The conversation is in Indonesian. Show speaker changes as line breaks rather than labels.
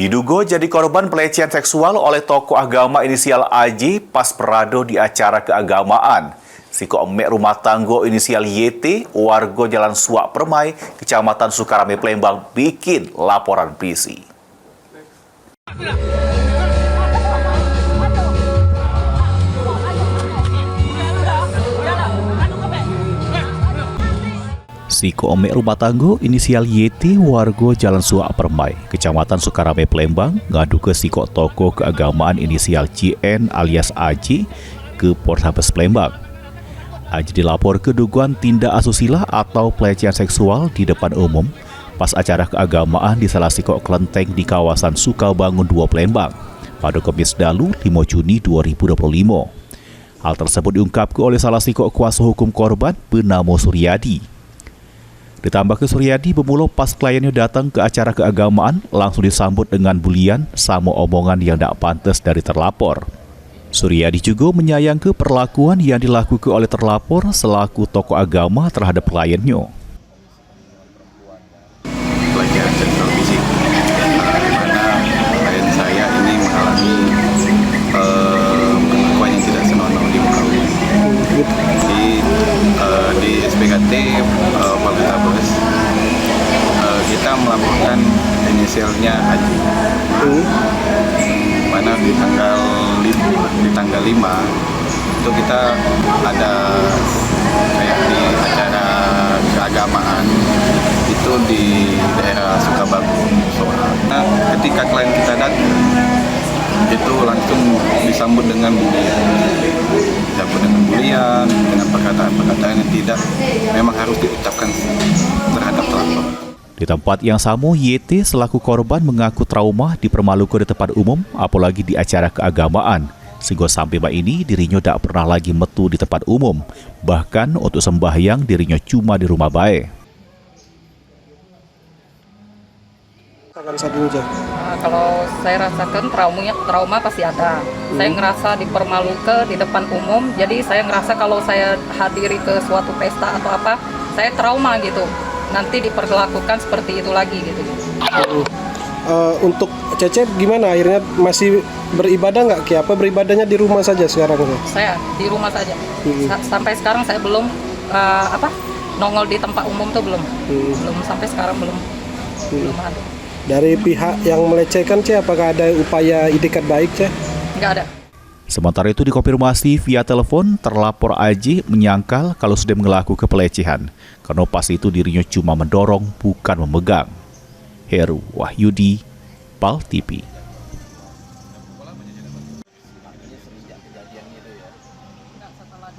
Diduga jadi korban pelecehan seksual oleh tokoh agama inisial AJ pas berado di acara keagamaan. Siko emek rumah tangga inisial YT, warga Jalan Suak Permai, Kecamatan Sukarame, Palembang, bikin laporan polisi. Siko emek rumah tangga inisial YT warga Jalan Suak Permai, Kecamatan Sukarame, Palembang, ngadu ke siko tokoh keagamaan inisial JN alias AJ ke Polrestabes Palembang. AJ dilapor ke dugaan tindak asusila atau pelecehan seksual di depan umum pas acara keagamaan di salah siko kelenteng di kawasan Sukabangun 2 Palembang pada Kamis dalu 5 Juni 2025. Hal tersebut diungkapkan oleh salah siko kuasa hukum korban bernama Suryadi. Ditambah ke Suryadi bermula pas kliennya datang ke acara keagamaan langsung disambut dengan bulian sama omongan yang tak pantas dari terlapor. Suryadi juga menyayangkan perlakuan yang dilakukan oleh terlapor selaku tokoh agama terhadap kliennya.
Pelecehan seksual fisik, di mana klien saya ini mengalami perlakuan yang tidak senonoh di muka umum. Di SPKT Polrestabes kita melaporkan inisialnya Haji, mana di tanggal 5 itu kita ada kayak di acara keagamaan itu di daerah Sukabangun. Nah, ketika klien kita datang itu langsung disambut dengan bulian, dengan perkataan-perkataan yang tidak memang harus diucapkan terhadap terlapor.
Di tempat yang sama, YT selaku korban mengaku trauma dipermalukan di tempat umum, apalagi di acara keagamaan. Sehingga sampai saat ini dirinya tak pernah lagi metu di tempat umum, bahkan untuk sembahyang dirinya cuma di rumah bae.
Kalau saya rasakan trauma pasti ada. Saya ngerasa dipermalukan di depan umum. Jadi saya ngerasa kalau saya hadiri ke suatu pesta atau apa, saya trauma gitu. Nanti diperlakukan seperti itu lagi gitu.
Untuk Cecep gimana? Akhirnya masih beribadah nggak? Apa beribadahnya di rumah saja sekarang?
Saya di rumah saja. Sampai sekarang saya belum nongol di tempat umum tuh belum. Belum sampai sekarang belum ada.
Dari pihak yang melecehkan, apakah ada upaya itikad baik,
Nggak ada.
Sementara itu dikonfirmasi via telepon, terlapor AJ menyangkal kalau sudah melakukan pelecehan, karena pas itu dirinya cuma mendorong bukan memegang. Heru Wahyudi, PAL TV.